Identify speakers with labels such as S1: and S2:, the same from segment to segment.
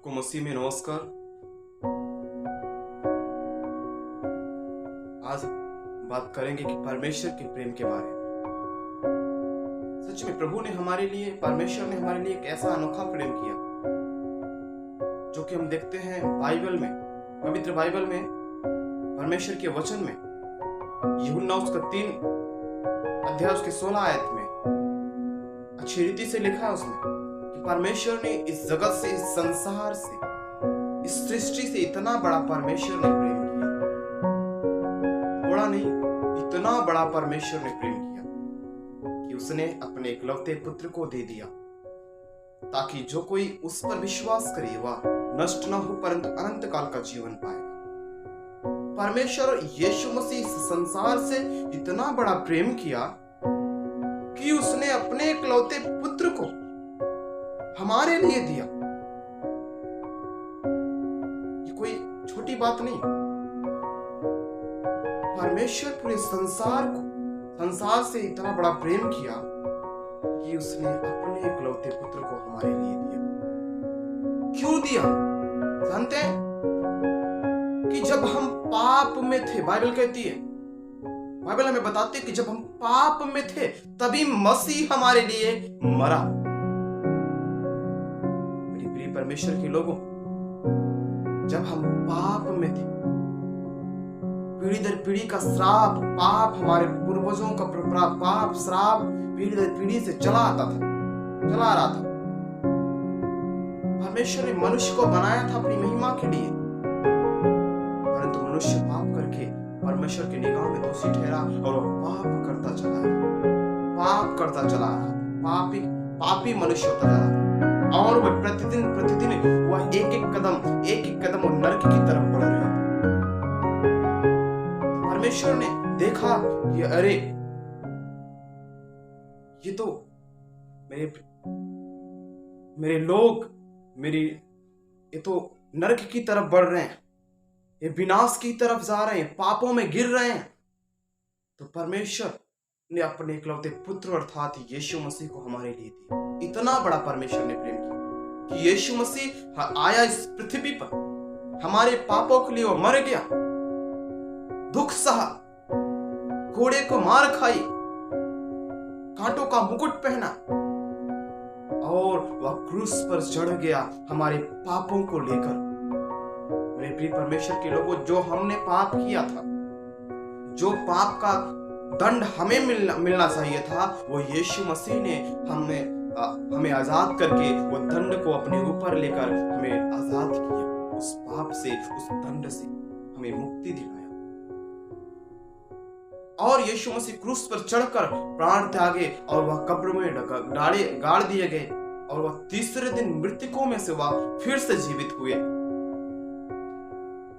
S1: सबको मसीह में नमस्कार। आज बात करेंगे कि परमेश्वर के प्रेम के बारे में। सच में परमेश्वर ने हमारे लिए एक ऐसा अनोखा प्रेम किया जो कि हम देखते हैं बाइबल में, पवित्र बाइबल में, परमेश्वर के वचन में। यूहन्ना उसका 3 अध्याय उसके 16 आयत में अच्छी रीति से लिखा है उसमें कि परमेश्वर ने इस जगत से, इस संसार से, इस सृष्टि से इतना बड़ा परमेश्वर ने प्रेम किया, थोड़ा नहीं, इतना बड़ा परमेश्वर ने प्रेम किया कि उसने अपने एकलौते पुत्र को दे दिया ताकि जो कोई उस पर विश्वास करे वह नष्ट न हो परंतु अनंत काल का जीवन पाएगा। परमेश्वर यीशु मसीह इस संसार से इतना बड़ा प्रेम किया कि उसने अपने एकलौते पुत्र को हमारे लिए दिया। ये कोई छोटी बात नहीं। परमेश्वर पूरे संसार से इतना बड़ा प्रेम किया कि उसने अपने एकलौते पुत्र को हमारे लिए दिया। क्यों दिया? जानते हैं कि जब हम पाप में थे, बाइबल कहती है, बाइबल हमें बताती है कि जब हम पाप में थे तभी मसीह हमारे लिए मरा। मेरी प्रिय परमेश्वर के लोगों, जब हम पाप में थे, पीढ़ी दर पीढ़ी का श्राप, पाप, हमारे पूर्वजों का पाप श्राप पीढ़ी दर पीढ़ी से चला रहा था। परमेश्वर ने मनुष्य को बनाया था अपनी महिमा के लिए, परंतु मनुष्य पाप करके परमेश्वर की निगाह में दोषी ठहरा और वह पाप करता चला रहा, पापी मनुष्य होता जा रहा था और वह प्रतिदिन वह एक एक कदम वो नरक की तरफ बढ़ रहा था। परमेश्वर ने देखा कि अरे ये तो मेरे लोग ये तो नरक की तरफ बढ़ रहे हैं, ये विनाश की तरफ जा रहे हैं, पापों में गिर रहे हैं। तो परमेश्वर ने अपने इकलौते पुत्र अर्थात यीशु मसीह को हमारे लिए दिया। इतना बड़ा परमेश्वर ने प्रेम किया कि यीशु मसीह आया इस पृथ्वी पर, हमारे पापों के लिए वो मर गया, दुख सहा, घोड़े को मार खाई, कांटों का मुकुट पहना और वह क्रूस पर चढ़ गया हमारे पापों को लेकर। मेरे प्रिय परमेश्वर के लोगों, जो हमने पाप किया था, जो पाप का दंड हमें मिलना चाहिए था, वो यीशु मसीह ने हमें आजाद करके वो दंड को अपने ऊपर लेकर हमें आजाद किया। उस पाप से, उस दंड से हमें मुक्ति दिलाया और यीशु मसीह क्रूस पर चढ़कर प्राण त्यागे और वह कब्र में गाड़ दिए गए और वह तीसरे दिन मृतकों में से वह फिर से जीवित हुए।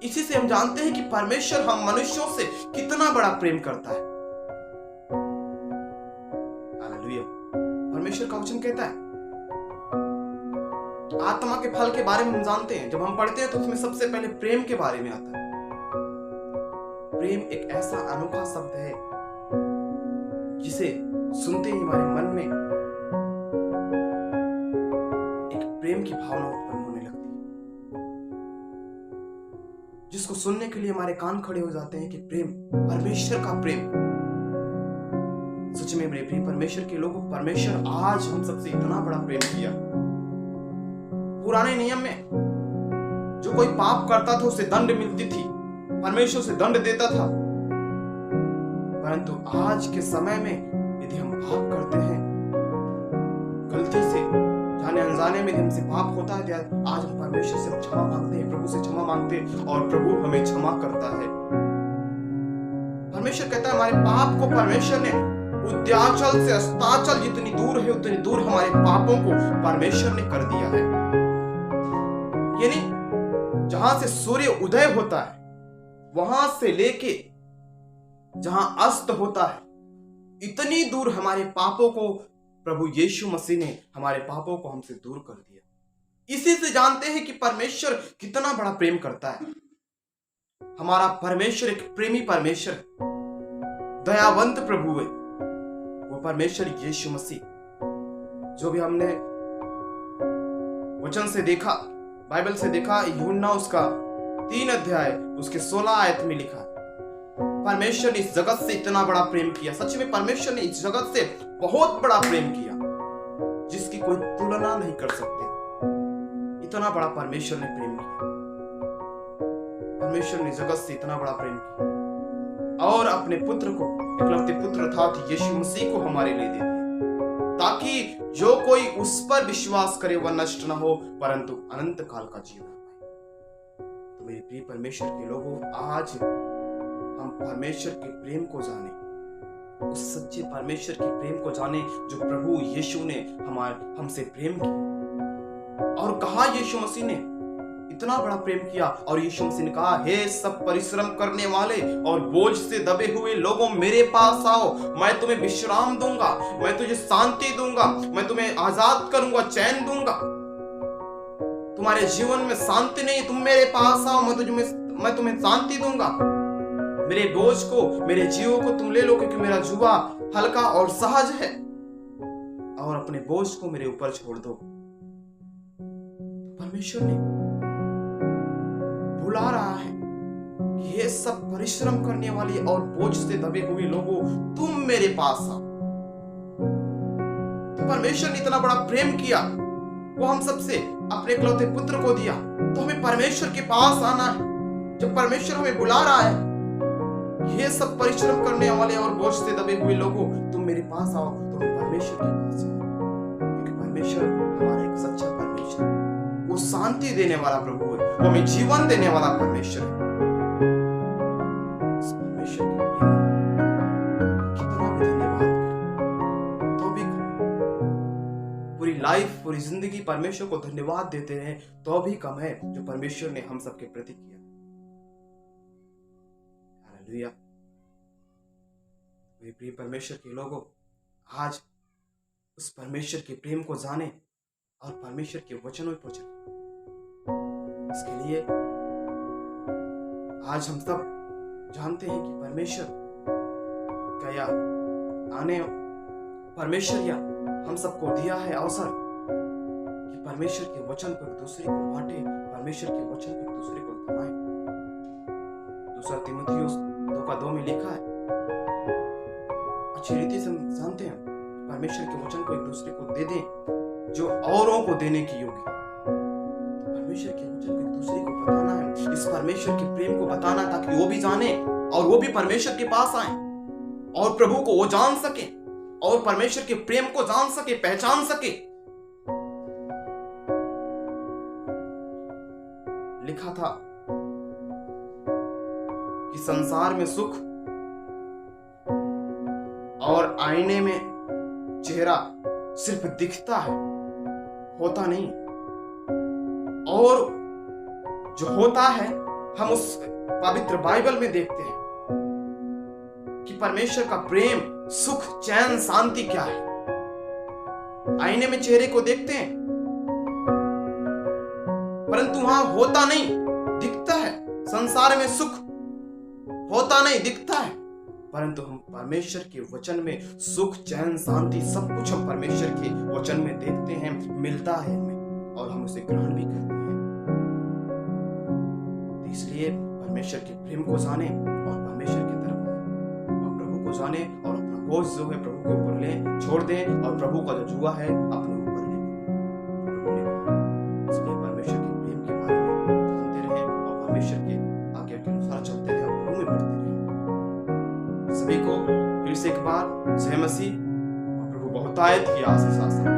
S1: इसी से हम जानते हैं कि परमेश्वर हम मनुष्यों से कितना बड़ा प्रेम करता है। हालेलुया। परमेश्वर का वचन कहता है, आत्मा के फल के बारे में हम जानते हैं, जब हम पढ़ते हैं तो उसमें सबसे पहले प्रेम के बारे में आता है। प्रेम एक ऐसा अनोखा शब्द है जिसे सुनते ही हमारे मन में एक प्रेम की भावना उत्पन्न होने लगती है, जिसको सुनने के लिए हमारे कान खड़े हो जाते हैं कि प्रेम, परमेश्वर का प्रेम। सच में मेरे प्रिय परमेश्वर के लोगों, परमेश्वर आज हम सबसे इतना बड़ा प्रेम किया। पुराने नियम में जो कोई पाप करता था उसे दंड मिलती थी, परमेश्वर से दंड देता था, परंतु आज के समय में यदि हम पाप करते हैं, गलती से, जाने अनजाने में हमसे पाप होता है, आज हम परमेश्वर से क्षमा मांगते हैं, प्रभु से क्षमा मांगते हैं और प्रभु हमें क्षमा करता है। परमेश्वर कहता है हमारे पाप को परमेश्वर ने उद्याचल से अस्ताचल जितनी दूर है उतनी दूर हमारे पापों को परमेश्वर ने कर दिया है। यानी जहां से सूर्य उदय होता है वहां से लेके जहां अस्त होता है, इतनी दूर हमारे पापों को प्रभु यीशु मसीह ने हमारे पापों को हमसे दूर कर दिया। इसी से जानते हैं कि परमेश्वर कितना बड़ा प्रेम करता है। हमारा परमेश्वर एक प्रेमी परमेश्वर, दयावंत प्रभु है। वो परमेश्वर यीशु मसीह, जो भी हमने वचन से देखा बाइबल से देखा, यूहन्ना उसका 3 अध्याय उसके 16 आयत में लिखा, परमेश्वर ने इस जगत से इतना बड़ा प्रेम किया। सच में परमेश्वर ने इस जगत से बहुत बड़ा प्रेम किया, जिसकी कोई तुलना नहीं कर सकते। इतना बड़ा परमेश्वर ने प्रेम किया। परमेश्वर ने जगत से इतना बड़ा प्रेम किया और अपने पुत्र को, इकलौते पुत्र अर्थात यीशु मसीह को हमारे लिए दे दिया, ताकि जो कोई उस पर विश्वास करे वह नष्ट न हो परंतु अनंत काल का जीवन पाए। तो मेरे प्रिय परमेश्वर के लोगों, आज हम परमेश्वर के प्रेम को जाने, उस सच्चे परमेश्वर के प्रेम को जाने जो प्रभु यीशु ने हमसे प्रेम किया। और कहा यीशु मसीह ने इतना बड़ा प्रेम किया, और यीशु मसीह ने कहा, हे सब परिश्रम करने वाले और बोझ से दबे हुए लोगों, मेरे पास आओ, मैं तुम्हें विश्राम दूंगा, मैं तुझे शांति दूंगा, मैं तुम्हें आजाद करूंगा, चैन दूंगा। तुम्हारे जीवन में शांति नहीं, तुम मेरे पास आओ, मैं तुम्हें शांति दूंगा। मेरे बोझ को, मेरे जीव को तुम ले लो, क्योंकि मेरा जुबा हल्का और सहज है, और अपने बोझ को मेरे ऊपर छोड़ दो। परमेश्वर ने बुला रहा है कि ये सब परिश्रम करने वाली और बोझ से दबे हुए लोगों, तुम मेरे पास आओ। तो परमेश्वर ने इतना बड़ा प्रेम किया, वो हम सबसे अपने इकलौते पुत्र को दिया। तो हमें परमेश्वर के पास आना है। जब परमेश्वर हमें बुला रहा है, ये सब परिश्रम करने वाले और बोझ से दबे हुए लोगों, तुम मेरे पास आओ, तो हमें परमेश्वर के पास आओ, क्योंकि परमेश्वर हमारा एक सच्चा परमेश्वर, वो शांति देने वाला प्रभु है, वो हमें जीवन देने वाला परमेश्वर है। इस परमेश्वर के कितना भी धन्यवाद करें तो भी कम। पूरी लाइफ, पूरी जिंदगी परमेश्वर को धन्यवाद देते रहे तो भी कम है, जो परमेश्वर ने हम सबके प्रति किया। हालेलुया। मेरे प्रिय परमेश्वर के लोगों, आज उस परमेश्वर के प्रेम को जाने और परमेश्वर के वचनों पर चले। इसके लिए आज हम सब जानते हैं कि परमेश्वर या हम सबको दिया है अवसर कि परमेश्वर के वचन को एक दूसरे को बांटे, परमेश्वर के वचन को एक दूसरे को थमाए। 2 तीमुथियुस 2:2 में लिखा है, अच्छी रीति से जानते हैं, परमेश्वर के वचन को एक दूसरे को दे दें जो औरों को देने की योग्य है। परमेश्वर के वचन को एक दूसरे को बताना है, इस परमेश्वर के प्रेम को बताना, ताकि वो भी जाने और वो भी परमेश्वर के पास आए और प्रभु को वो जान सके और परमेश्वर के प्रेम को जान सके, पहचान सके। लिखा था कि संसार में सुख और आईने में चेहरा सिर्फ दिखता है, होता नहीं, और जो होता है हम उस पवित्र बाइबल में देखते हैं कि परमेश्वर का प्रेम, सुख, चैन, शांति क्या है। आईने में चेहरे को देखते हैं परंतु वहां होता नहीं, दिखता है। संसार में सुख होता नहीं, दिखता है, परंतु हम परमेश्वर के वचन में सुख, चैन, शांति सब कुछ हम परमेश्वर के वचन में देखते हैं, मिलता है हमें और हम उसे ग्रहण भी करते हैं। इसलिए परमेश्वर के प्रेम को जाने और परमेश्वर की तरफ आए और प्रभु को जाने और अपना बोझ जो है प्रभु के ऊपर ले छोड़ दें और प्रभु का जो जुआ है अपने ऊपर ले। इसलिए परमेश्वर के प्रेम के बारे में जानते रहे और परमेश्वर के आज्ञा के अनुसार चलते रहे और प्रभु में बढ़ते रहे। सभी को फिर से एक बार जय मसीह और प्रभु बहुतायत की आशीष आशा।